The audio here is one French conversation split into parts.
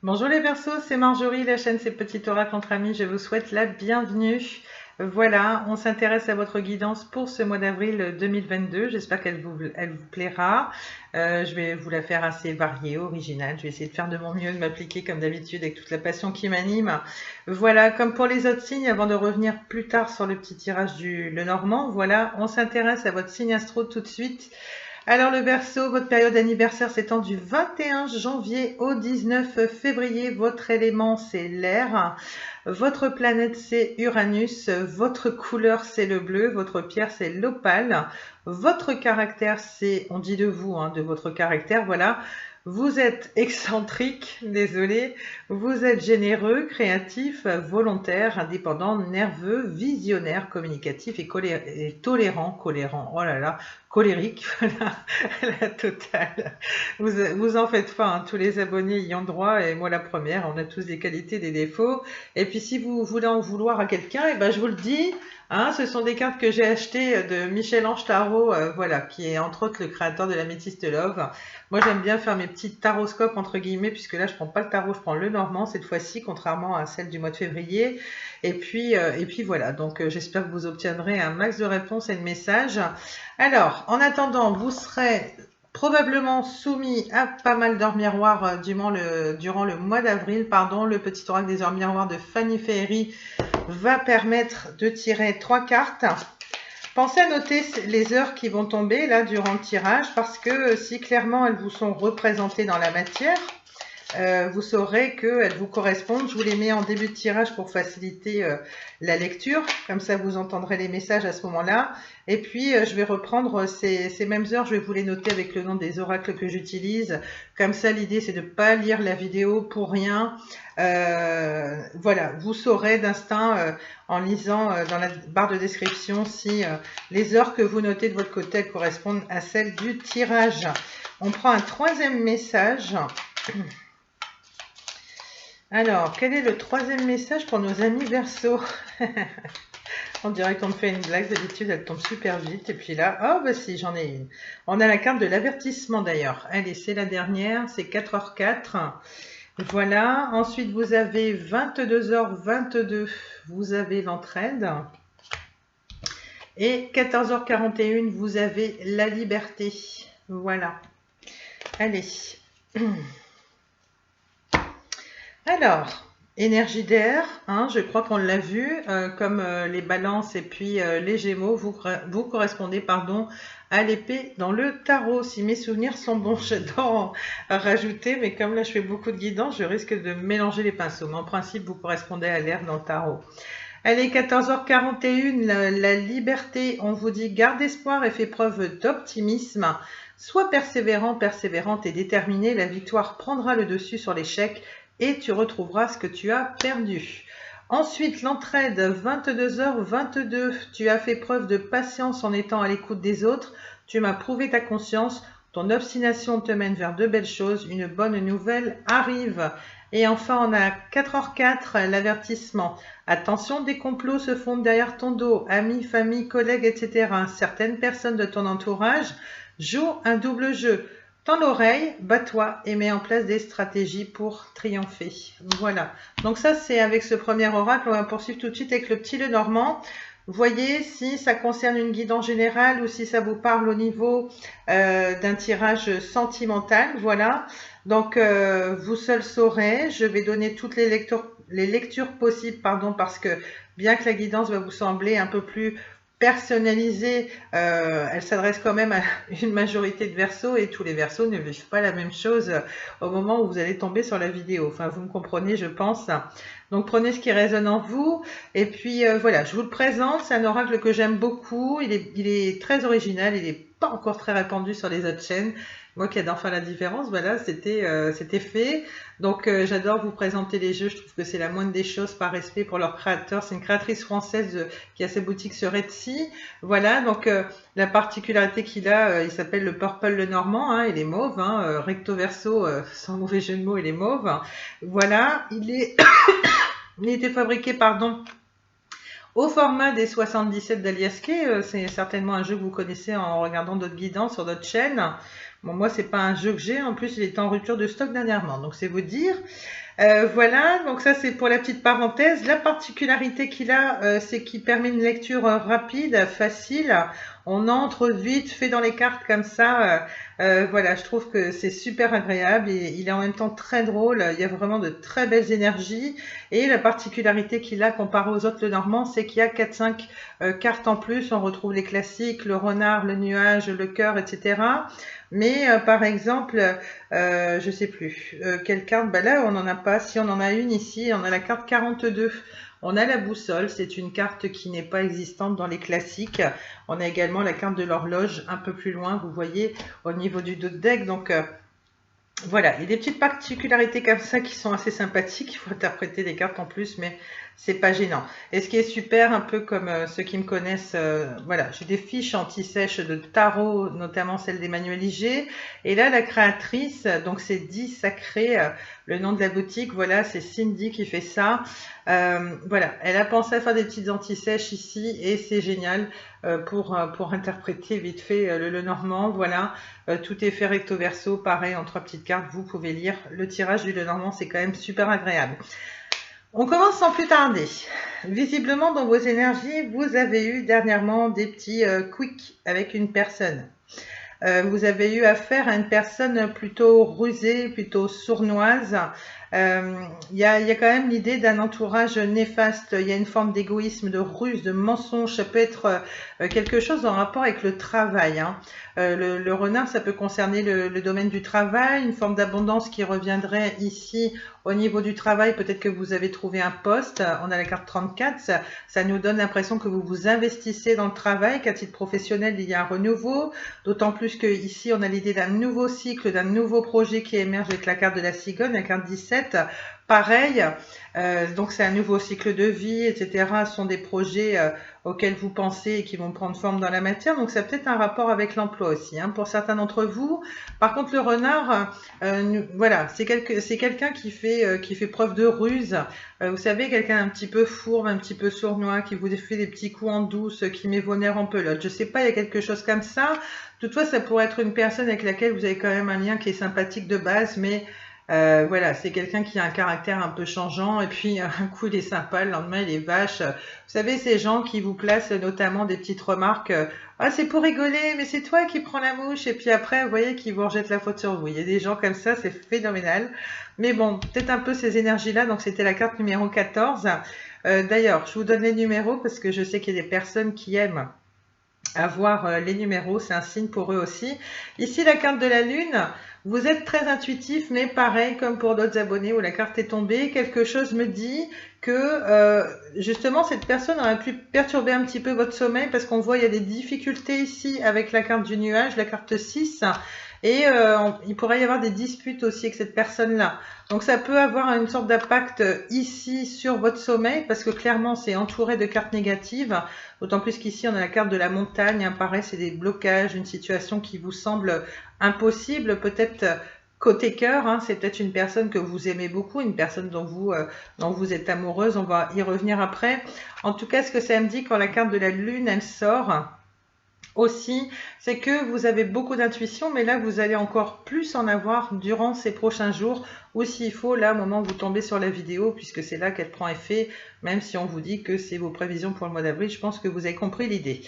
Bonjour les Verseaux, c'est Marjorie, la chaîne C'est Petit Oracles entre amis, je vous souhaite la bienvenue. Voilà, on s'intéresse à votre guidance pour ce mois d'avril 2022, j'espère elle vous plaira. Je vais vous la faire assez variée, originale, je vais essayer de faire de mon mieux, de m'appliquer comme d'habitude avec toute la passion qui m'anime. Voilà, comme pour les autres signes, avant de revenir plus tard sur le petit tirage du Lenormand, voilà, on s'intéresse à votre signe astro tout de suite. Alors le Verseau, votre période d'anniversaire s'étend du 21 janvier au 19 février. Votre élément, c'est l'air. Votre planète, c'est Uranus. Votre couleur, c'est le bleu. Votre pierre, c'est l'opale. Votre caractère, c'est, on dit de vous, hein, de votre caractère, voilà. Vous êtes excentrique, désolé. Vous êtes généreux, créatif, volontaire, indépendant, nerveux, visionnaire, communicatif et tolérant, oh là là, colérique, voilà, la totale. Vous en faites pas, hein, tous les abonnés y ont droit, et moi la première, on a tous des qualités, des défauts. Et puis si vous voulez en vouloir à quelqu'un, et ben je vous le dis, hein, ce sont des cartes que j'ai achetées de Michel-Ange Tarot, voilà, qui est entre autres le créateur de l'Améthyste Love. Moi j'aime bien faire mes petites taroscopes entre guillemets, puisque là je prends pas le tarot, je prends le normand cette fois-ci, contrairement à celle du mois de février. Et puis voilà, donc j'espère que vous obtiendrez un max de réponses et de messages. Alors, en attendant, vous serez probablement soumis à pas mal d'heures miroirs durant le mois d'avril. Pardon, le petit oracle des heures miroirs de Fanny Ferry va permettre de tirer 3 cartes. Pensez à noter les heures qui vont tomber là durant le tirage, parce que si clairement elles vous sont représentées dans la matière, vous saurez qu'elles vous correspondent. Je vous les mets en début de tirage pour faciliter la lecture. Comme ça, vous entendrez les messages à ce moment-là. Et puis, je vais reprendre ces mêmes heures. Je vais vous les noter avec le nom des oracles que j'utilise. Comme ça, l'idée, c'est de ne pas lire la vidéo pour rien. Voilà, vous saurez d'instinct en lisant dans la barre de description si les heures que vous notez de votre côté correspondent à celles du tirage. On prend un troisième message. Alors, quel est le troisième message pour nos amis Verseau? On dirait qu'on me fait une blague, d'habitude elle tombe super vite. Et puis là, oh bah si, j'en ai une. On a la carte de l'avertissement d'ailleurs. Allez, c'est la dernière, c'est 4h04. Voilà, ensuite vous avez 22h22, vous avez l'entraide. Et 14h41, vous avez la liberté. Voilà. Allez. Alors, énergie d'air, hein, je crois qu'on l'a vu, comme les balances et puis les gémeaux, vous correspondez pardon, à l'épée dans le tarot. Si mes souvenirs sont bons, j'adore en rajouter, mais comme là je fais beaucoup de guidance, je risque de mélanger les pinceaux. Mais en principe, vous correspondez à l'air dans le tarot. Allez, 14h41, la liberté, on vous dit garde espoir et fais preuve d'optimisme. Sois persévérant, persévérante et déterminé, la victoire prendra le dessus sur l'échec et tu retrouveras ce que tu as perdu. Ensuite, l'entraide, 22h22, tu as fait preuve de patience en étant à l'écoute des autres, tu m'as prouvé ta conscience, ton obstination te mène vers de belles choses, une bonne nouvelle arrive. Et enfin, on a 4h04, l'avertissement. Attention, des complots se font derrière ton dos, amis, famille, collègues, etc. Certaines personnes de ton entourage jouent un double jeu. Tends l'oreille, bats-toi et mets en place des stratégies pour triompher. Voilà. Donc ça, c'est avec ce premier oracle. On va poursuivre tout de suite avec le petit Lenormand. Voyez si ça concerne une guidance générale ou si ça vous parle au niveau d'un tirage sentimental. Voilà. Donc, vous seul saurez. Je vais donner toutes les lectures possibles, pardon, parce que bien que la guidance va vous sembler un peu plus personnalisée, elle s'adresse quand même à une majorité de Verseaux et tous les Verseaux ne vivent pas la même chose au moment où vous allez tomber sur la vidéo. Enfin, vous me comprenez, je pense. Donc, prenez ce qui résonne en vous. Et puis, voilà, je vous le présente. C'est un oracle que j'aime beaucoup. Il est très original. Il n'est pas encore très répandu sur les autres chaînes. Moi qui adore faire la différence, voilà, c'était fait. Donc j'adore vous présenter les jeux, je trouve que c'est la moindre des choses par respect pour leur créateur. C'est une créatrice française qui a ses boutiques sur Etsy. Voilà, donc la particularité qu'il a, il s'appelle le Purple Lenormand, hein, il est mauve, hein, recto verso, sans mauvais jeu de mots, il est mauve. Voilà, il a été fabriqué, pardon, au format des 77 d'Aliasqué. C'est certainement un jeu que vous connaissez en regardant d'autres guidances sur d'autres chaînes. Bon, moi, c'est pas un jeu que j'ai. En plus, il est en rupture de stock dernièrement. Donc, c'est vous dire. Voilà, donc ça c'est pour la petite parenthèse. La particularité qu'il a, c'est qu'il permet une lecture rapide, facile. On entre vite fait dans les cartes comme ça. Voilà, je trouve que c'est super agréable et il est en même temps très drôle. Il y a vraiment de très belles énergies. Et la particularité qu'il a comparé aux autres Lenormand, c'est qu'il y a 4-5 cartes en plus. On retrouve les classiques, le renard, le nuage, le cœur, etc. Mais par exemple, je sais plus. Quelle carte? Bah là, on n'en a pas. Si on en a une ici, on a la carte 42. On a la boussole, c'est une carte qui n'est pas existante dans les classiques. On a également la carte de l'horloge un peu plus loin, vous voyez, au niveau du dos de deck. Donc voilà, il y a des petites particularités comme ça qui sont assez sympathiques. Il faut interpréter des cartes en plus, mais c'est pas gênant. Et ce qui est super, un peu comme ceux qui me connaissent, voilà, j'ai des fiches anti-sèches de tarot, notamment celle d'Emmanuel Iger. Et là, la créatrice, donc c'est Dit Sacré, le nom de la boutique, voilà, c'est Cindy qui fait ça. Voilà, elle a pensé à faire des petites anti-sèches ici et c'est génial pour interpréter vite fait le Lenormand. Voilà, tout est fait recto verso, pareil, en 3 petites cartes, vous pouvez lire. Le tirage du Lenormand, c'est quand même super agréable. On commence sans plus tarder. Visiblement, dans vos énergies, vous avez eu dernièrement des petits quicks avec une personne. Vous avez eu affaire à une personne plutôt rusée, plutôt sournoise. Il y a quand même l'idée d'un entourage néfaste. Il y a une forme d'égoïsme, de ruse, de mensonge. Ça peut être quelque chose en rapport avec le travail. Hein. Le renard, ça peut concerner le domaine du travail, une forme d'abondance qui reviendrait ici au niveau du travail. Peut-être que vous avez trouvé un poste. On a la carte 34. Ça nous donne l'impression que vous vous investissez dans le travail, qu'à titre professionnel, il y a un renouveau. D'autant plus que ici, on a l'idée d'un nouveau cycle, d'un nouveau projet qui émerge avec la carte de la cigogne, la carte 17. Pareil, donc c'est un nouveau cycle de vie, etc. Ce sont des projets auxquels vous pensez et qui vont prendre forme dans la matière. Donc, ça a peut-être un rapport avec l'emploi aussi, hein, pour certains d'entre vous. Par contre, le renard, voilà, c'est quelqu'un qui fait preuve de ruse. Vous savez, quelqu'un un petit peu fourbe, un petit peu sournois, qui vous fait des petits coups en douce, qui met vos nerfs en pelote. Je sais pas, il y a quelque chose comme ça. Toutefois, ça pourrait être une personne avec laquelle vous avez quand même un lien qui est sympathique de base, mais voilà, c'est quelqu'un qui a un caractère un peu changeant et puis un coup il est sympa, le lendemain il est vache. Vous savez, ces gens qui vous placent notamment des petites remarques, ah c'est pour rigoler, mais c'est toi qui prends la mouche et puis après vous voyez qu'ils vous rejettent la faute sur vous. Il y a des gens comme ça, c'est phénoménal. Mais bon, peut-être un peu ces énergies-là, donc c'était la carte numéro 14. D'ailleurs, je vous donne les numéros parce que je sais qu'il y a des personnes qui aiment avoir les numéros, c'est un signe pour eux aussi. Ici, la carte de la lune, vous êtes très intuitif, mais pareil, comme pour d'autres abonnés où la carte est tombée, quelque chose me dit que justement, cette personne aurait pu perturber un petit peu votre sommeil parce qu'on voit il y a des difficultés ici avec la carte du nuage, la carte 6. Et il pourrait y avoir des disputes aussi avec cette personne-là. Donc ça peut avoir une sorte d'impact ici sur votre sommeil, parce que clairement c'est entouré de cartes négatives. D'autant plus qu'ici on a la carte de la montagne, hein, pareil c'est des blocages, une situation qui vous semble impossible, peut-être côté cœur, hein, c'est peut-être une personne que vous aimez beaucoup, une personne dont vous êtes amoureuse, on va y revenir après. En tout cas, ce que ça me dit quand la carte de la lune elle sort, aussi, c'est que vous avez beaucoup d'intuition, mais là, vous allez encore plus en avoir durant ces prochains jours, ou s'il faut, là, au moment où vous tombez sur la vidéo, puisque c'est là qu'elle prend effet, même si on vous dit que c'est vos prévisions pour le mois d'avril, je pense que vous avez compris l'idée.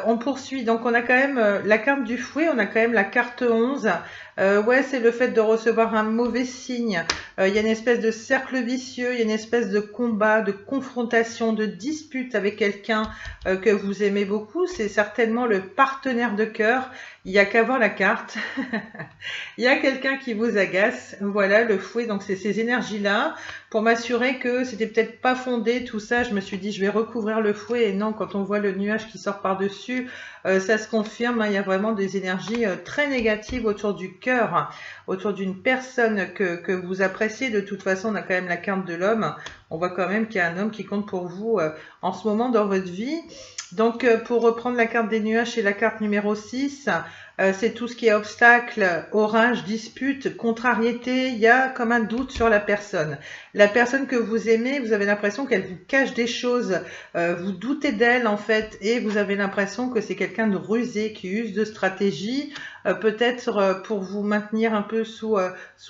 On poursuit, donc on a quand même la carte du fouet, on a quand même la carte 11. Ouais, c'est le fait de recevoir un mauvais signe. Il y a une espèce de cercle vicieux, il y a une espèce de combat, de confrontation, de dispute avec quelqu'un que vous aimez beaucoup. C'est certainement le partenaire de cœur. Il n'y a qu'à voir la carte. Il y a quelqu'un qui vous agace. Voilà, le fouet, donc c'est ces énergies-là. Pour m'assurer que c'était peut-être pas fondé tout ça, je me suis dit je vais recouvrir le fouet et non, quand on voit le nuage qui sort par-dessus, ça se confirme, hein, il y a vraiment des énergies très négatives autour du cœur, hein, autour d'une personne que vous appréciez. De toute façon, on a quand même la carte de l'homme. On voit quand même qu'il y a un homme qui compte pour vous en ce moment dans votre vie. Donc, pour reprendre la carte des nuages, c'est la carte numéro 6. C'est tout ce qui est obstacle, orage, dispute, contrariété. Il y a comme un doute sur la personne. La personne que vous aimez, vous avez l'impression qu'elle vous cache des choses. Vous doutez d'elle en fait et vous avez l'impression que c'est quelqu'un de rusé qui use de stratégie. peut-être pour vous maintenir un peu sous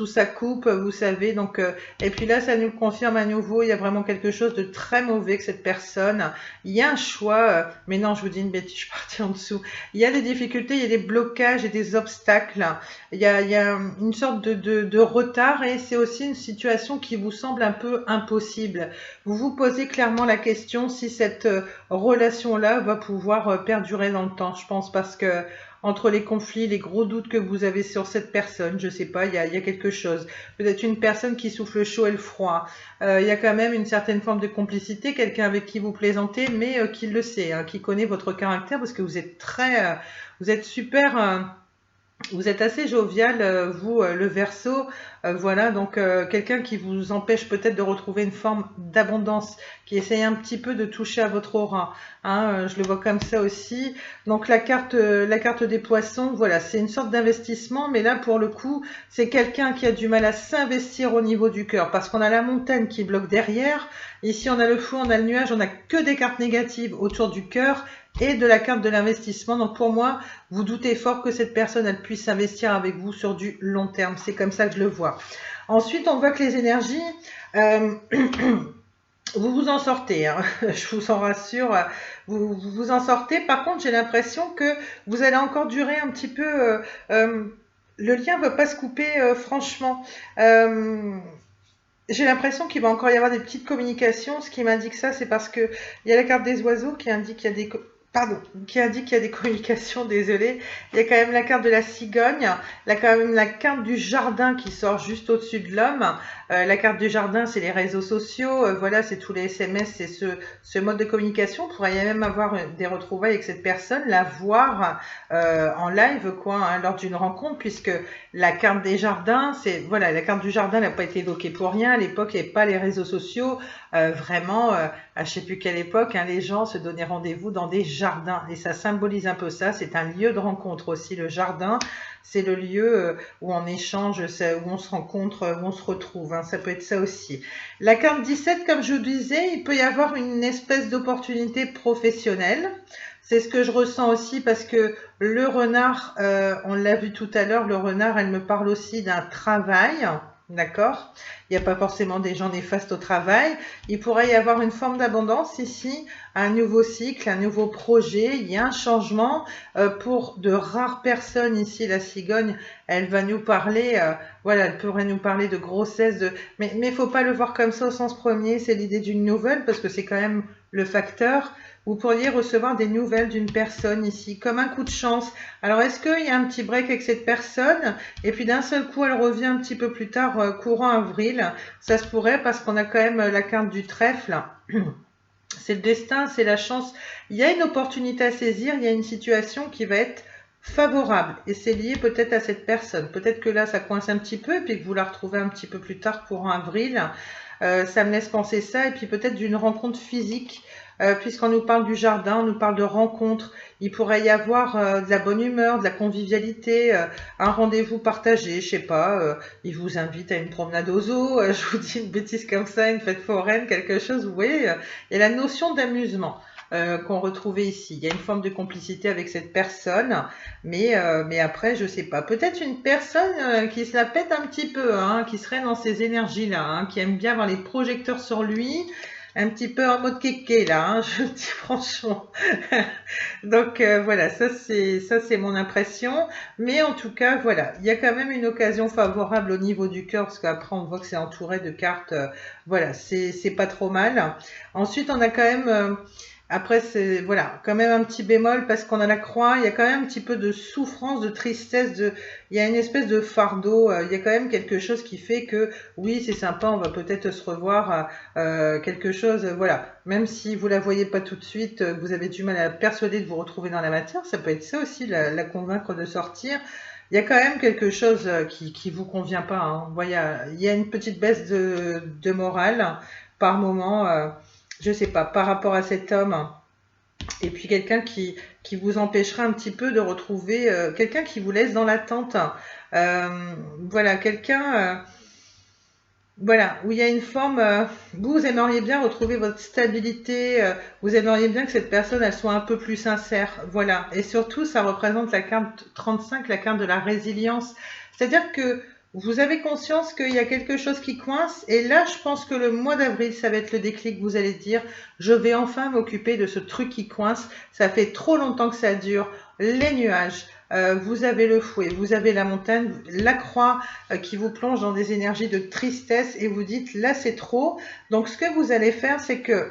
sa coupe, vous savez. Donc, et puis là, ça nous confirme à nouveau, il y a vraiment quelque chose de très mauvais que cette personne. Il y a un choix, mais non, je vous dis une bêtise, je suis partie en dessous. Il y a des difficultés, il y a des blocages et des obstacles. Il y a une sorte de retard et c'est aussi une situation qui vous semble un peu impossible. Vous vous posez clairement la question si cette relation-là va pouvoir perdurer dans le temps, je pense, parce que entre les conflits, les gros doutes que vous avez sur cette personne, je sais pas, il y a quelque chose. Peut-être une personne qui souffle le chaud et le froid. Il y a quand même une certaine forme de complicité, quelqu'un avec qui vous plaisantez, mais qui le sait, hein, qui connaît votre caractère, parce que vous êtes vous êtes super. Vous êtes assez jovial, vous, le Verseau, voilà, donc quelqu'un qui vous empêche peut-être de retrouver une forme d'abondance, qui essaye un petit peu de toucher à votre aura, hein, je le vois comme ça aussi. Donc la carte des poissons, voilà, c'est une sorte d'investissement, mais là pour le coup, c'est quelqu'un qui a du mal à s'investir au niveau du cœur, parce qu'on a la montagne qui bloque derrière, ici on a le fou, on a le nuage, on a que des cartes négatives autour du cœur, et de la carte de l'investissement. Donc pour moi, vous doutez fort que cette personne elle puisse investir avec vous sur du long terme. C'est comme ça que je le vois. Ensuite, on voit que les énergies, vous vous en sortez, hein. Je vous en rassure, vous vous en sortez. Par contre, j'ai l'impression que vous allez encore durer un petit peu. Le lien ne va pas se couper, franchement. J'ai l'impression qu'il va encore y avoir des petites communications. Ce qui m'indique ça, c'est parce que il y a la carte des oiseaux qui indique qu'il y a des pardon, qui indique qu'il y a des communications, désolé. Il y a quand même la carte de la cigogne, il y a quand même la carte du jardin qui sort juste au-dessus de l'homme. La carte du jardin, c'est les réseaux sociaux, voilà, c'est tous les SMS, c'est ce mode de communication. On pourrait même avoir des retrouvailles avec cette personne, la voir en live, quoi, hein, lors d'une rencontre, puisque la carte des jardins, c'est voilà, la carte du jardin n'a pas été évoquée pour rien. À l'époque, il n'y avait pas les réseaux sociaux. Vraiment, à je sais plus quelle époque, hein, les gens se donnaient rendez-vous dans des jardins. Et ça symbolise un peu ça. C'est un lieu de rencontre aussi, le jardin. C'est le lieu où on échange, où on se rencontre, où on se retrouve, hein. Ça peut être ça aussi. La carte 17, comme je vous disais, il peut y avoir une espèce d'opportunité professionnelle. C'est ce que je ressens aussi parce que le renard, on l'a vu tout à l'heure, le renard, elle me parle aussi d'un travail. D'accord? Il n'y a pas forcément des gens néfastes au travail. Il pourrait y avoir une forme d'abondance ici, un nouveau cycle, un nouveau projet. Il y a un changement pour de rares personnes ici. La cigogne, elle va nous parler, voilà, elle pourrait nous parler de grossesse, mais il faut pas le voir comme ça au sens premier. C'est l'idée d'une nouvelle parce que c'est quand même le facteur. Vous pourriez recevoir des nouvelles d'une personne ici, comme un coup de chance. Alors, est-ce qu'il y a un petit break avec cette personne? Et puis d'un seul coup, elle revient un petit peu plus tard, courant avril. Ça se pourrait parce qu'on a quand même la carte du trèfle. C'est le destin, c'est la chance. Il y a une opportunité à saisir, il y a une situation qui va être favorable. Et c'est lié peut-être à cette personne. Peut-être que là, ça coince un petit peu et puis que vous la retrouvez un petit peu plus tard, courant avril. Ça me laisse penser ça. Et puis peut-être d'une rencontre physique. Puisqu'on nous parle du jardin, on nous parle de rencontres, il pourrait y avoir de la bonne humeur, de la convivialité, un rendez-vous partagé, je sais pas, il vous invite à une promenade au zoo, je vous dis une bêtise comme ça, une fête foraine, quelque chose, vous voyez, il y a la notion d'amusement qu'on retrouvait ici. Il y a une forme de complicité avec cette personne, mais après, je sais pas. Peut-être une personne qui se la pète un petit peu, hein, qui serait dans ces énergies-là, hein, qui aime bien avoir les projecteurs sur lui, un petit peu en mode kéké là, hein, je le dis franchement. Donc voilà, ça c'est mon impression. Mais en tout cas, voilà, il y a quand même une occasion favorable au niveau du cœur, parce qu'après on voit que c'est entouré de cartes. Voilà, c'est pas trop mal. Ensuite, on a quand même après, c'est voilà, quand même un petit bémol parce qu'on a la croix, il y a quand même un petit peu de souffrance, de tristesse, il y a une espèce de fardeau, il y a quand même quelque chose qui fait que oui, c'est sympa, on va peut-être se revoir, quelque chose, voilà. Même si vous la voyez pas tout de suite, vous avez du mal à la persuader de vous retrouver dans la matière, ça peut être ça aussi, la convaincre de sortir. Il y a quand même quelque chose qui vous convient pas, hein. Vous voyez, il y a une petite baisse de morale par moment. Je sais pas, par rapport à cet homme, et puis quelqu'un qui vous empêchera un petit peu de retrouver, quelqu'un qui vous laisse dans l'attente. Voilà, quelqu'un Voilà, où il y a une forme, vous aimeriez bien retrouver votre stabilité, vous aimeriez bien que cette personne, elle soit un peu plus sincère, voilà. Et surtout, ça représente la carte 35, la carte de la résilience. C'est-à-dire que vous avez conscience qu'il y a quelque chose qui coince, et là, je pense que le mois d'avril, ça va être le déclic, vous allez dire, je vais enfin m'occuper de ce truc qui coince, ça fait trop longtemps que ça dure, les nuages. Vous avez le fouet, vous avez la montagne, la croix, qui vous plonge dans des énergies de tristesse et vous dites là c'est trop. Donc ce que vous allez faire, c'est que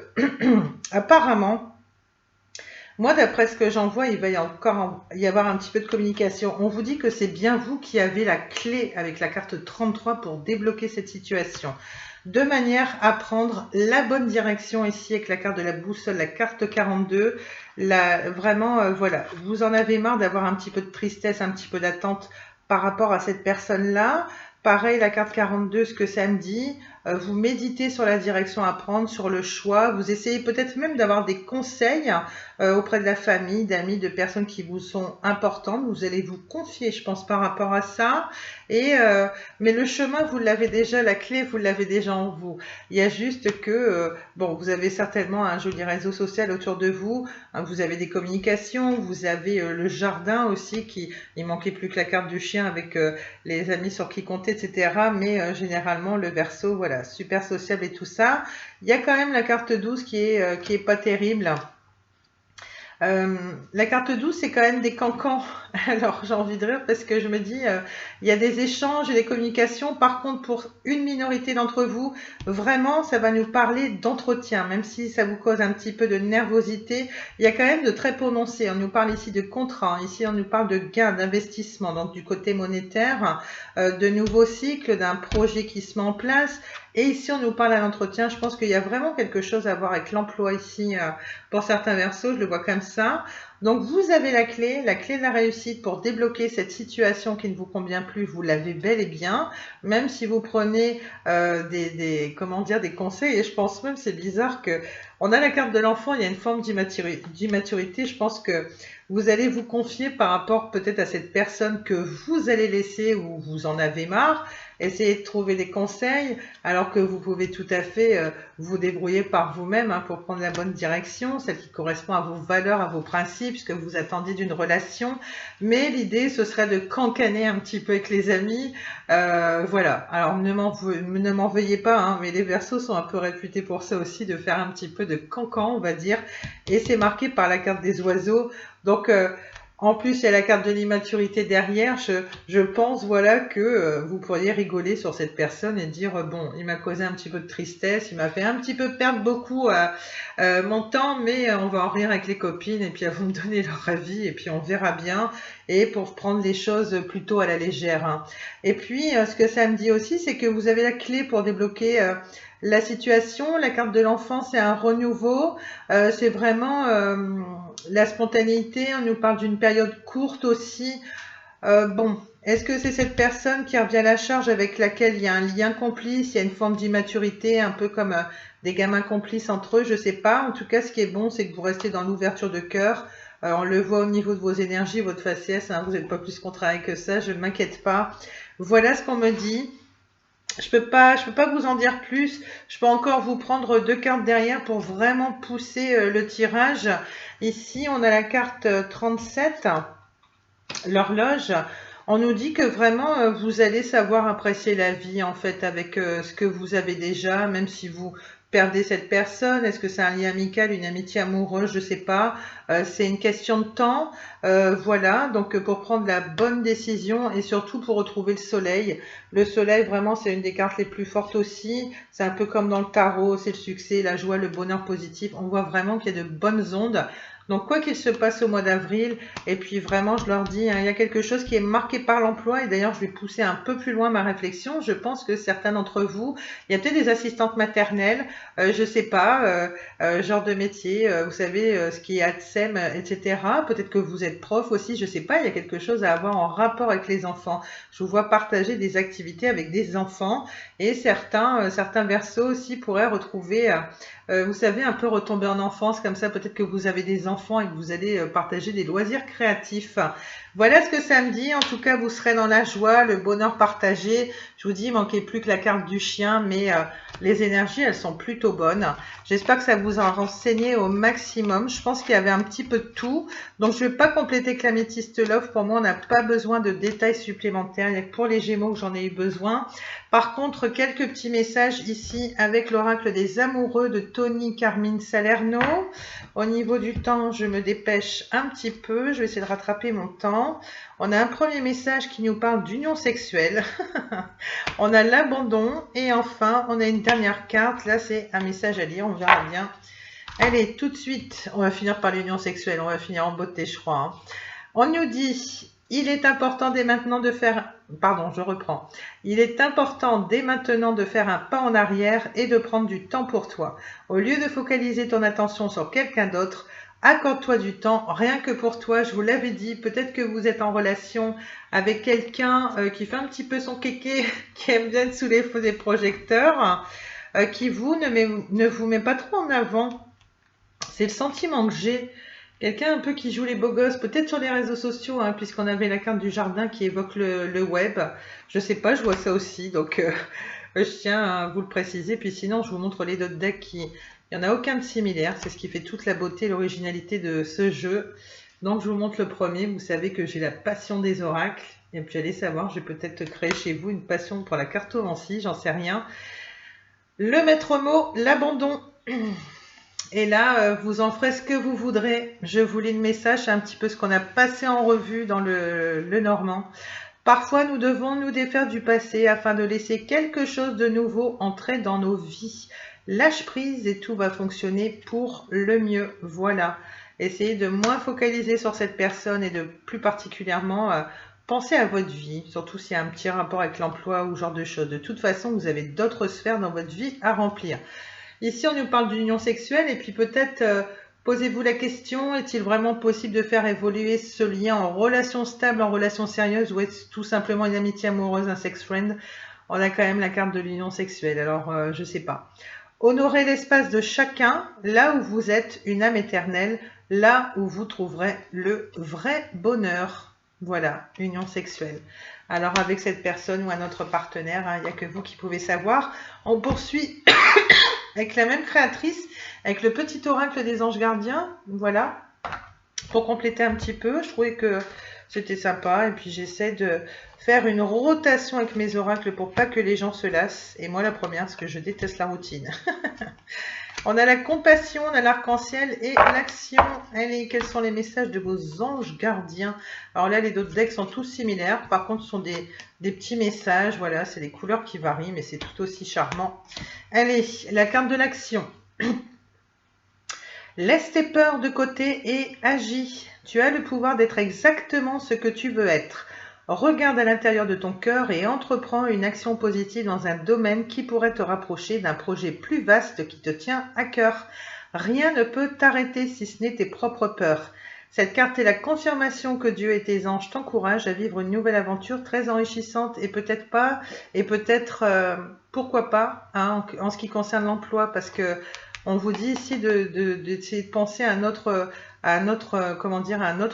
apparemment, moi d'après ce que j'en vois, il va y encore y avoir un petit peu de communication. On vous dit que c'est bien vous qui avez la clé avec la carte 33 pour débloquer cette situation. De manière à prendre la bonne direction ici avec la carte de la boussole, la carte 42. Vraiment, voilà, vous en avez marre d'avoir un petit peu de tristesse, un petit peu d'attente par rapport à cette personne-là. Pareil, la carte 42, ce que ça me dit, vous méditez sur la direction à prendre, sur le choix. Vous essayez peut-être même d'avoir des conseils auprès de la famille, d'amis, de personnes qui vous sont importantes. Vous allez vous confier, je pense, par rapport à ça. Et mais le chemin, vous l'avez déjà, la clé, vous l'avez déjà en vous. Il y a juste que, bon, vous avez certainement un joli réseau social autour de vous. Hein, vous avez des communications, vous avez le jardin aussi qui, il manquait plus que la carte du chien avec les amis sur qui compter, etc. Mais généralement, le verso, voilà, super sociable et tout ça. Il y a quand même la carte 12 qui est pas terrible. La carte 12, c'est quand même des cancans. Alors, j'ai envie de rire parce que je me dis, il y a des échanges et des communications. Par contre, pour une minorité d'entre vous, vraiment, ça va nous parler d'entretien. Même si ça vous cause un petit peu de nervosité, il y a quand même de très prononcés. On nous parle ici de contrat. Ici, on nous parle de gains, d'investissement. Donc, du côté monétaire, de nouveaux cycles, d'un projet qui se met en place. Et ici, on nous parle à l'entretien. Je pense qu'il y a vraiment quelque chose à voir avec l'emploi ici. Pour certains versos, je le vois comme ça. Donc, vous avez la clé de la réussite pour débloquer cette situation qui ne vous convient plus. Vous l'avez bel et bien, même si vous prenez comment dire, des conseils. Et je pense même, c'est bizarre que on a la carte de l'enfant, il y a une forme d'immaturité. Je pense que vous allez vous confier par rapport peut-être à cette personne que vous allez laisser ou vous en avez marre. Essayez de trouver des conseils alors que vous pouvez tout à fait vous débrouiller par vous-même hein, pour prendre la bonne direction, celle qui correspond à vos valeurs, à vos principes, ce que vous attendiez d'une relation. Mais l'idée, ce serait de cancaner un petit peu avec les amis. Voilà. Alors, ne m'en veuillez pas, hein, mais les Verseaux sont un peu réputés pour ça aussi, de faire un petit peu de cancan, on va dire. Et c'est marqué par la carte des oiseaux. Donc, en plus, il y a la carte de l'immaturité derrière. Je pense, voilà, que vous pourriez rigoler sur cette personne et dire, bon, il m'a causé un petit peu de tristesse, il m'a fait un petit peu perdre beaucoup mon temps, mais on va en rire avec les copines et puis elles vont me donner leur avis et puis on verra bien. Et pour prendre les choses plutôt à la légère. Hein. Et puis, ce que ça me dit aussi, c'est que vous avez la clé pour débloquer la situation. La carte de l'enfant, c'est un renouveau. C'est vraiment la spontanéité. On nous parle d'une période courte aussi. Bon, est-ce que c'est cette personne qui revient à la charge avec laquelle il y a un lien complice, il y a une forme d'immaturité, un peu comme des gamins complices entre eux, je sais pas. En tout cas, ce qui est bon, c'est que vous restez dans l'ouverture de cœur. On le voit au niveau de vos énergies, votre faciès, hein, vous n'êtes pas plus contrarié que ça, je ne m'inquiète pas. Voilà ce qu'on me dit. Je peux pas vous en dire plus. Je peux encore vous prendre deux cartes derrière pour vraiment pousser le tirage. Ici, on a la carte 37, l'horloge. On nous dit que vraiment vous allez savoir apprécier la vie en fait avec ce que vous avez déjà, même si vous perdez cette personne. Est-ce que c'est un lien amical, une amitié amoureuse, je sais pas. C'est une question de temps. Voilà, donc pour prendre la bonne décision et surtout pour retrouver le soleil. Le soleil, vraiment, c'est une des cartes les plus fortes aussi. C'est un peu comme dans le tarot, c'est le succès, la joie, le bonheur positif. On voit vraiment qu'il y a de bonnes ondes. Donc, quoi qu'il se passe au mois d'avril, et puis vraiment, je leur dis, hein, il y a quelque chose qui est marqué par l'emploi, et d'ailleurs, je vais pousser un peu plus loin ma réflexion. Je pense que certains d'entre vous, il y a peut-être des assistantes maternelles, je sais pas, genre de métier, vous savez, ce qui est ATSEM, etc. Peut-être que vous êtes prof aussi, je sais pas, il y a quelque chose à avoir en rapport avec les enfants. Je vous vois partager des activités avec des enfants, et certains versos aussi pourraient retrouver... vous savez, un peu retomber en enfance comme ça, peut-être que vous avez des enfants enfants et que vous allez partager des loisirs créatifs. Voilà ce que ça me dit. En tout cas, vous serez dans la joie, le bonheur partagé. Je vous dis, il manquait plus que la carte du chien, mais les énergies, elles sont plutôt bonnes. J'espère que ça vous a renseigné au maximum. Je pense qu'il y avait un petit peu de tout. Donc, je ne vais pas compléter que l'améthyste love. Pour moi, on n'a pas besoin de détails supplémentaires. Il n'y a que pour les Gémeaux que j'en ai eu besoin. Par contre, quelques petits messages ici avec l'oracle des amoureux de Tony Carmine Salerno. Au niveau du temps, je me dépêche un petit peu. Je vais essayer de rattraper mon temps. On a un premier message qui nous parle d'union sexuelle. On a l'abandon. Et enfin, on a une dernière carte. Là, c'est un message à lire. On verra bien. Allez, tout de suite, on va finir par l'union sexuelle. On va finir en beauté, je crois. Hein. On nous dit, il est important dès maintenant de faire... Pardon, je reprends. Il est important dès maintenant de faire un pas en arrière et de prendre du temps pour toi. Au lieu de focaliser ton attention sur quelqu'un d'autre, accorde-toi du temps, rien que pour toi. Je vous l'avais dit, peut-être que vous êtes en relation avec quelqu'un qui fait un petit peu son kéké, qui aime bien être sous les feux des projecteurs, qui ne vous met pas trop en avant. C'est le sentiment que j'ai. Quelqu'un un peu qui joue les beaux gosses, peut-être sur les réseaux sociaux, hein, puisqu'on avait la carte du jardin qui évoque le web. Je sais pas, je vois ça aussi, donc je tiens à vous le préciser. Puis sinon, je vous montre les autres decks qui... Il n'y en a aucun de similaire, c'est ce qui fait toute la beauté et l'originalité de ce jeu. Donc je vous montre le premier, vous savez que j'ai la passion des oracles. Et puis allez savoir, j'ai peut-être créé chez vous une passion pour la cartomancie, j'en sais rien. Le maître mot, l'abandon. Et là, vous en ferez ce que vous voudrez. Je vous lis le message, c'est un petit peu ce qu'on a passé en revue dans le Normand. Parfois, nous devons nous défaire du passé afin de laisser quelque chose de nouveau entrer dans nos vies. Lâche prise et tout va fonctionner pour le mieux. Voilà. Essayez de moins focaliser sur cette personne et de plus particulièrement penser à votre vie, surtout s'il y a un petit rapport avec l'emploi ou ce genre de choses. De toute façon, vous avez d'autres sphères dans votre vie à remplir. Ici, on nous parle d'union sexuelle et puis peut-être posez-vous la question, est-il vraiment possible de faire évoluer ce lien en relation stable, en relation sérieuse ou est-ce tout simplement une amitié amoureuse, un sex friend? On a quand même la carte de l'union sexuelle, alors je sais pas. Honorez l'espace de chacun, là où vous êtes une âme éternelle, là où vous trouverez le vrai bonheur. Voilà, union sexuelle. Alors avec cette personne ou un autre partenaire, il n'y a que vous qui pouvez savoir. On poursuit avec la même créatrice, avec le petit oracle des anges gardiens, voilà, pour compléter un petit peu. Je trouvais que c'était sympa et puis j'essaie de faire une rotation avec mes oracles pour pas que les gens se lassent. Et moi la première, parce que je déteste la routine. On a la compassion, on a l'arc-en-ciel et l'action. Allez, quels sont les messages de vos anges gardiens? Alors là, les autres decks sont tous similaires. Par contre, ce sont des petits messages. Voilà, c'est des couleurs qui varient, mais c'est tout aussi charmant. Allez, la carte de l'action. Laisse tes peurs de côté et agis. Tu as le pouvoir d'être exactement ce que tu veux être. Regarde à l'intérieur de ton cœur et entreprends une action positive dans un domaine qui pourrait te rapprocher d'un projet plus vaste qui te tient à cœur. Rien ne peut t'arrêter si ce n'est tes propres peurs. Cette carte est la confirmation que Dieu et tes anges t'encouragent à vivre une nouvelle aventure très enrichissante et peut-être pourquoi pas, hein, en ce qui concerne l'emploi, parce que on vous dit ici d'essayer de penser à un autre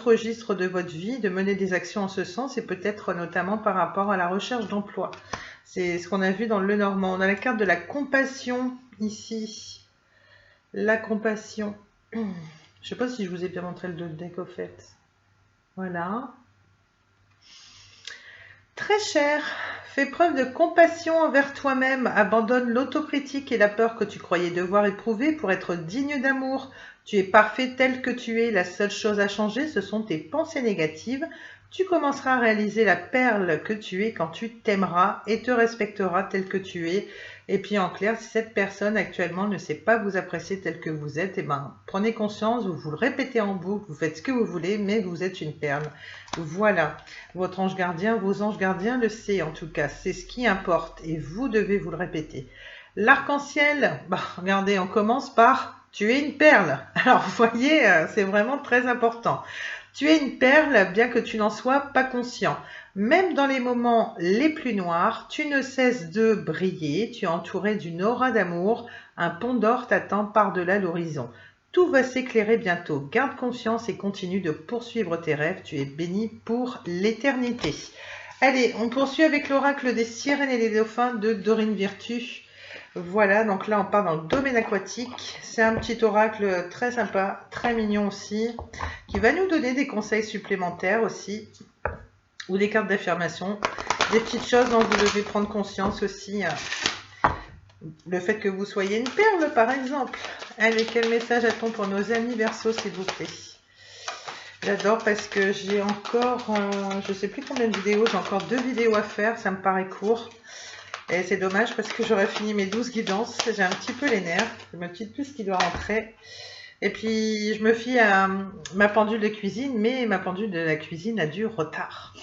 registre de votre vie, de mener des actions en ce sens et peut-être notamment par rapport à la recherche d'emploi. C'est ce qu'on a vu dans le Normand. On a la carte de la compassion ici. La compassion. Je ne sais pas si je vous ai bien montré le deck au fait. Voilà. Très cher, fais preuve de compassion envers toi-même, abandonne l'autocritique et la peur que tu croyais devoir éprouver pour être digne d'amour. Tu es parfait tel que tu es, la seule chose à changer, ce sont tes pensées négatives. Tu commenceras à réaliser la perle que tu es quand tu t'aimeras et te respecteras tel que tu es. Et puis en clair, si cette personne actuellement ne sait pas vous apprécier tel que vous êtes, prenez conscience, vous vous le répétez en boucle, vous faites ce que vous voulez, mais vous êtes une perle. Voilà, votre ange gardien, vos anges gardiens le savent en tout cas, c'est ce qui importe et vous devez vous le répéter. L'arc-en-ciel, regardez, on commence par « tu es une perle ». Alors vous voyez, c'est vraiment très important. Tu es une perle, bien que tu n'en sois pas conscient. Même dans les moments les plus noirs, tu ne cesses de briller, tu es entouré d'une aura d'amour, un pont d'or t'attend par-delà l'horizon. Tout va s'éclairer bientôt. Garde confiance et continue de poursuivre tes rêves. Tu es béni pour l'éternité. Allez, on poursuit avec l'oracle des sirènes et des dauphins de Dorine Virtue. Voilà, donc là on part dans le domaine aquatique. C'est un petit oracle très sympa, très mignon aussi, qui va nous donner des conseils supplémentaires aussi, ou des cartes d'affirmation, des petites choses dont vous devez prendre conscience aussi. Le fait que vous soyez une perle, par exemple. Allez, quel message a-t-on pour nos amis Verseau, s'il vous plaît? J'adore parce que j'ai encore, je ne sais plus combien de vidéos, j'ai encore 2 vidéos à faire, ça me paraît court. Et c'est dommage parce que j'aurais fini mes 12 guidances, j'ai un petit peu les nerfs, j'ai ma petite puce qui doit rentrer. Et puis je me fie à ma pendule de cuisine, mais ma pendule de la cuisine a du retard.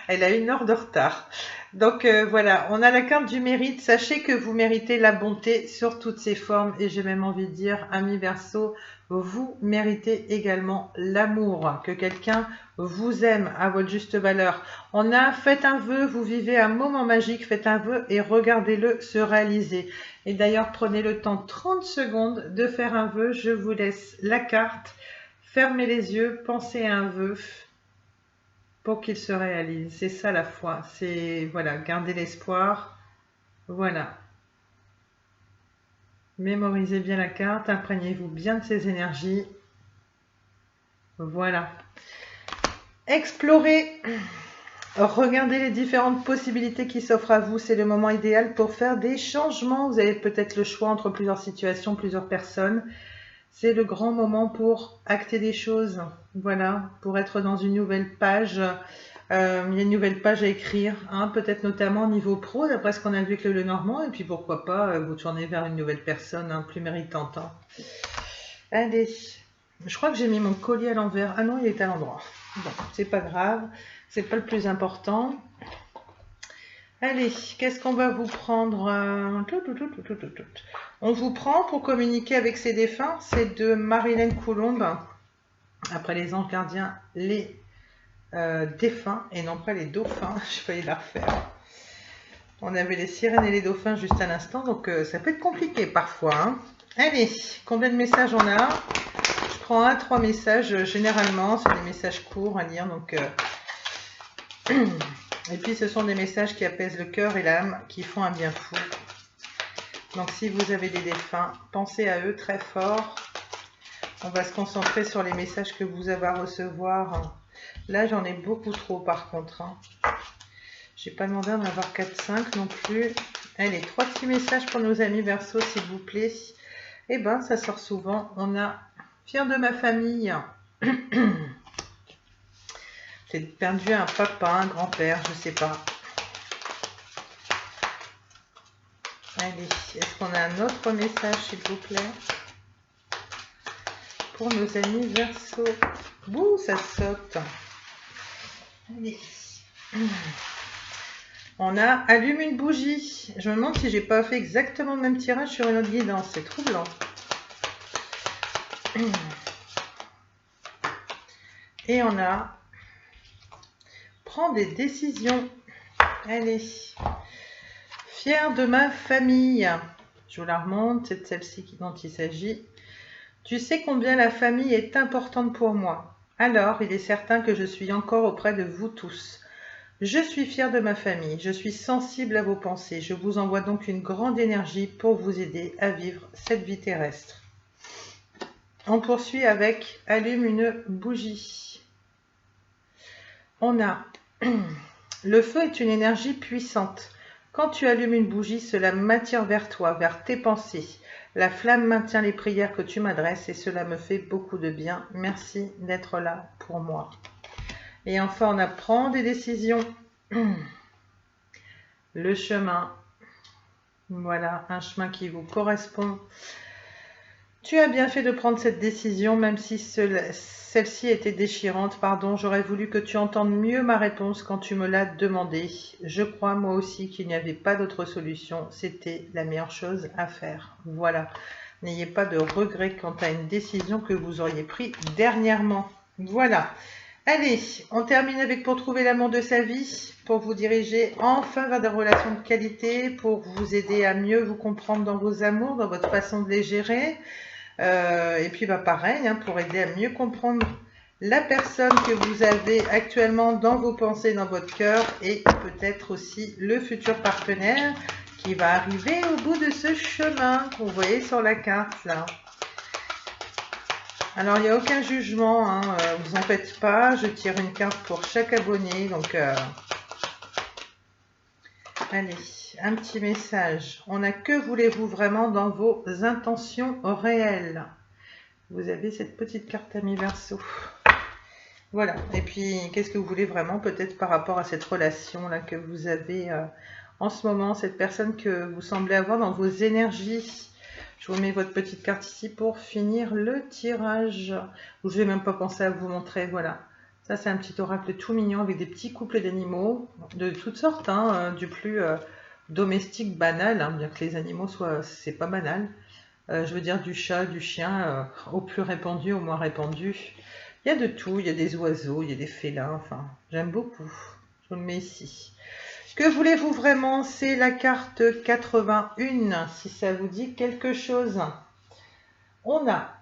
Elle a 1 heure de retard. Donc voilà, on a la carte du mérite. Sachez que vous méritez la bonté sur toutes ses formes. Et j'ai même envie de dire, amis Verseau, vous méritez également l'amour. Que quelqu'un vous aime à votre juste valeur. On a fait un vœu, vous vivez un moment magique. Faites un vœu et regardez-le se réaliser. Et d'ailleurs, prenez le temps 30 secondes de faire un vœu. Je vous laisse la carte. Fermez les yeux, pensez à un vœu pour qu'il se réalise. C'est ça la foi. C'est, voilà, garder l'espoir. Voilà. Mémorisez bien la carte, imprégnez-vous bien de ces énergies. Voilà. Explorez. Regardez les différentes possibilités qui s'offrent à vous. C'est le moment idéal pour faire des changements. Vous avez peut-être le choix entre plusieurs situations, plusieurs personnes. C'est le grand moment pour acter des choses, voilà, pour être dans une nouvelle page. Il y a une nouvelle page à écrire, hein, peut-être notamment au niveau pro, d'après ce qu'on a vu avec le Lenormand, et puis pourquoi pas vous tourner vers une nouvelle personne hein, plus méritante. Hein. Allez, je crois que j'ai mis mon collier à l'envers. Ah non, il est à l'endroit. Bon, c'est pas grave, c'est pas le plus important. Allez, qu'est-ce qu'on va vous prendre? On vous prend pour communiquer avec ses défunts. C'est de Marilyn Coulombe. Après les anges gardiens, les défunts et non pas les dauphins. Je vais la refaire. On avait les sirènes et les dauphins juste à l'instant, donc ça peut être compliqué parfois. Hein. Allez, combien de messages on a? Je prends 1 à 3 messages généralement. C'est des messages courts à lire, donc... Et puis ce sont des messages qui apaisent le cœur et l'âme, qui font un bien fou. Donc si vous avez des défunts, pensez à eux très fort. On va se concentrer sur les messages que vous avez à recevoir. Là j'en ai beaucoup trop par contre. Hein. J'ai pas demandé d'en avoir 4-5 non plus. Allez, 3 petits messages pour nos amis Verseau s'il vous plaît. Eh ben ça sort souvent. On a fier de ma famille. J'ai perdu un papa, un grand-père, je sais pas. Allez, est-ce qu'on a un autre message, s'il vous plaît? Pour nos amis Verseau. Bouh, ça saute. Allez. On a allume une bougie. Je me demande si j'ai pas fait exactement le même tirage sur une autre guidance. C'est troublant. Et on a prends des décisions. Allez. Fier de ma famille. Je vous la remonte, c'est de celle-ci dont il s'agit. Tu sais combien la famille est importante pour moi. Alors, il est certain que je suis encore auprès de vous tous. Je suis fier de ma famille. Je suis sensible à vos pensées. Je vous envoie donc une grande énergie pour vous aider à vivre cette vie terrestre. On poursuit avec allume une bougie. On a le feu est une énergie puissante. Quand tu allumes une bougie, cela m'attire vers toi, vers tes pensées. La flamme maintient les prières que tu m'adresses et cela me fait beaucoup de bien. Merci d'être là pour moi. Et enfin, on apprend des décisions. Le chemin. Voilà, un chemin qui vous correspond. Tu as bien fait de prendre cette décision, même si celle-ci était déchirante. Pardon, j'aurais voulu que tu entendes mieux ma réponse quand tu me l'as demandé. Je crois moi aussi qu'il n'y avait pas d'autre solution. C'était la meilleure chose à faire. Voilà. N'ayez pas de regrets quant à une décision que vous auriez prise dernièrement. Voilà. Allez, on termine avec pour trouver l'amour de sa vie, pour vous diriger enfin vers des relations de qualité, pour vous aider à mieux vous comprendre dans vos amours, dans votre façon de les gérer. Et puis bah, pareil, hein, pour aider à mieux comprendre la personne que vous avez actuellement dans vos pensées, dans votre cœur, et peut-être aussi le futur partenaire qui va arriver au bout de ce chemin que vous voyez sur la carte là. Alors, il n'y a aucun jugement, hein, vous en faites pas. Je tire une carte pour chaque abonné. Donc, allez, un petit message. On a que voulez-vous vraiment dans vos intentions réelles? Vous avez cette petite carte Ami Verseau. Voilà. Et puis, qu'est-ce que vous voulez vraiment peut-être par rapport à cette relation-là que vous avez en ce moment, cette personne que vous semblez avoir dans vos énergies? Je vous mets votre petite carte ici pour finir le tirage. Je ne vais même pas penser à vous montrer, voilà. Ça, c'est un petit oracle tout mignon avec des petits couples d'animaux de toutes sortes, hein, du plus domestique, banal, hein, bien que les animaux soient, c'est pas banal. Je veux dire du chat, du chien, au plus répandu, au moins répandu. Il y a de tout, il y a des oiseaux, il y a des félins, enfin, j'aime beaucoup. Je vous le mets ici. Que voulez-vous vraiment? C'est la carte 81, si ça vous dit quelque chose. On a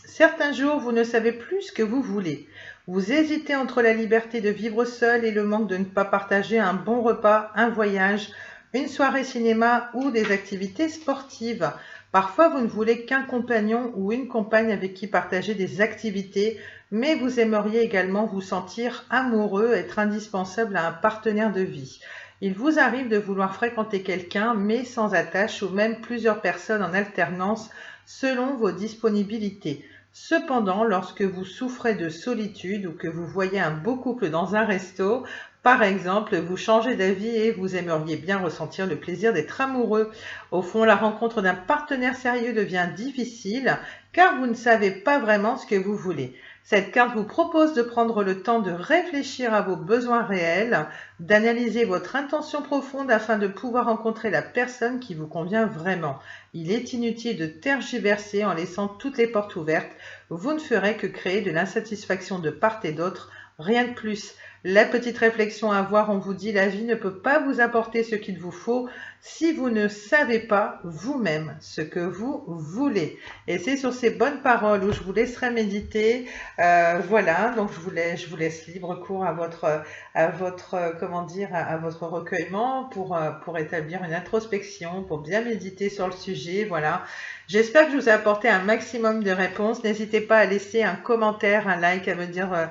certains jours, vous ne savez plus ce que vous voulez. Vous hésitez entre la liberté de vivre seul et le manque de ne pas partager un bon repas, un voyage, une soirée cinéma ou des activités sportives. Parfois, vous ne voulez qu'un compagnon ou une compagne avec qui partager des activités, mais vous aimeriez également vous sentir amoureux, être indispensable à un partenaire de vie. Il vous arrive de vouloir fréquenter quelqu'un, mais sans attache, ou même plusieurs personnes en alternance, selon vos disponibilités. Cependant, lorsque vous souffrez de solitude ou que vous voyez un beau couple dans un resto, par exemple, vous changez d'avis et vous aimeriez bien ressentir le plaisir d'être amoureux. Au fond, la rencontre d'un partenaire sérieux devient difficile car vous ne savez pas vraiment ce que vous voulez. Cette carte vous propose de prendre le temps de réfléchir à vos besoins réels, d'analyser votre intention profonde afin de pouvoir rencontrer la personne qui vous convient vraiment. Il est inutile de tergiverser en laissant toutes les portes ouvertes. Vous ne ferez que créer de l'insatisfaction de part et d'autre, rien de plus. La petite réflexion à avoir, on vous dit, la vie ne peut pas vous apporter ce qu'il vous faut si vous ne savez pas vous-même ce que vous voulez. Et c'est sur ces bonnes paroles où je vous laisserai méditer. Voilà, donc je vous laisse libre cours à votre comment dire, à votre recueillement pour établir une introspection, pour bien méditer sur le sujet. Voilà. J'espère que je vous ai apporté un maximum de réponses. N'hésitez pas à laisser un commentaire, un like, à me dire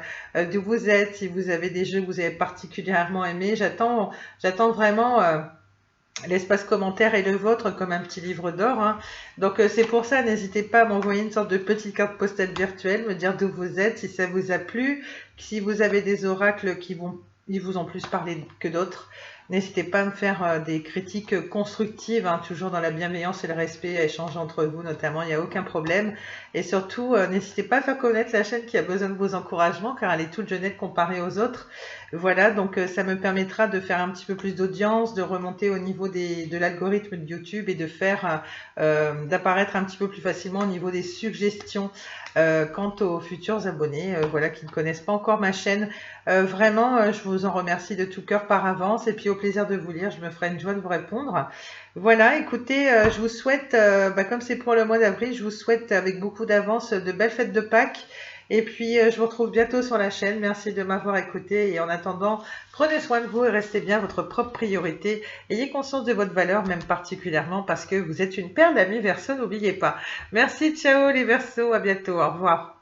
d'où vous êtes, si vous avez des jeux que vous avez particulièrement aimés. J'attends vraiment l'espace commentaire et le vôtre comme un petit livre d'or, hein. Donc c'est pour ça, n'hésitez pas à m'envoyer une sorte de petite carte postale virtuelle, me dire d'où vous êtes, si ça vous a plu, si vous avez des oracles qui vous ont plus parlé que d'autres. N'hésitez pas à me faire des critiques constructives, hein, toujours dans la bienveillance et le respect, à échanger entre vous notamment, il n'y a aucun problème. Et surtout, n'hésitez pas à faire connaître la chaîne qui a besoin de vos encouragements, car elle est toute jeunette comparée aux autres. Voilà, donc ça me permettra de faire un petit peu plus d'audience, de remonter au niveau de l'algorithme de YouTube et de faire d'apparaître un petit peu plus facilement au niveau des suggestions quant aux futurs abonnés, voilà, qui ne connaissent pas encore ma chaîne. Vraiment, je vous en remercie de tout cœur par avance et puis au plaisir de vous lire, je me ferai une joie de vous répondre. Voilà, écoutez, je vous souhaite, comme c'est pour le mois d'avril, je vous souhaite avec beaucoup d'avance de belles fêtes de Pâques. Et puis, je vous retrouve bientôt sur la chaîne. Merci de m'avoir écouté. Et en attendant, prenez soin de vous et restez bien votre propre priorité. Ayez conscience de votre valeur, même particulièrement parce que vous êtes une perle d'amis Verseau, n'oubliez pas. Merci, ciao les Verseaux, à bientôt, au revoir.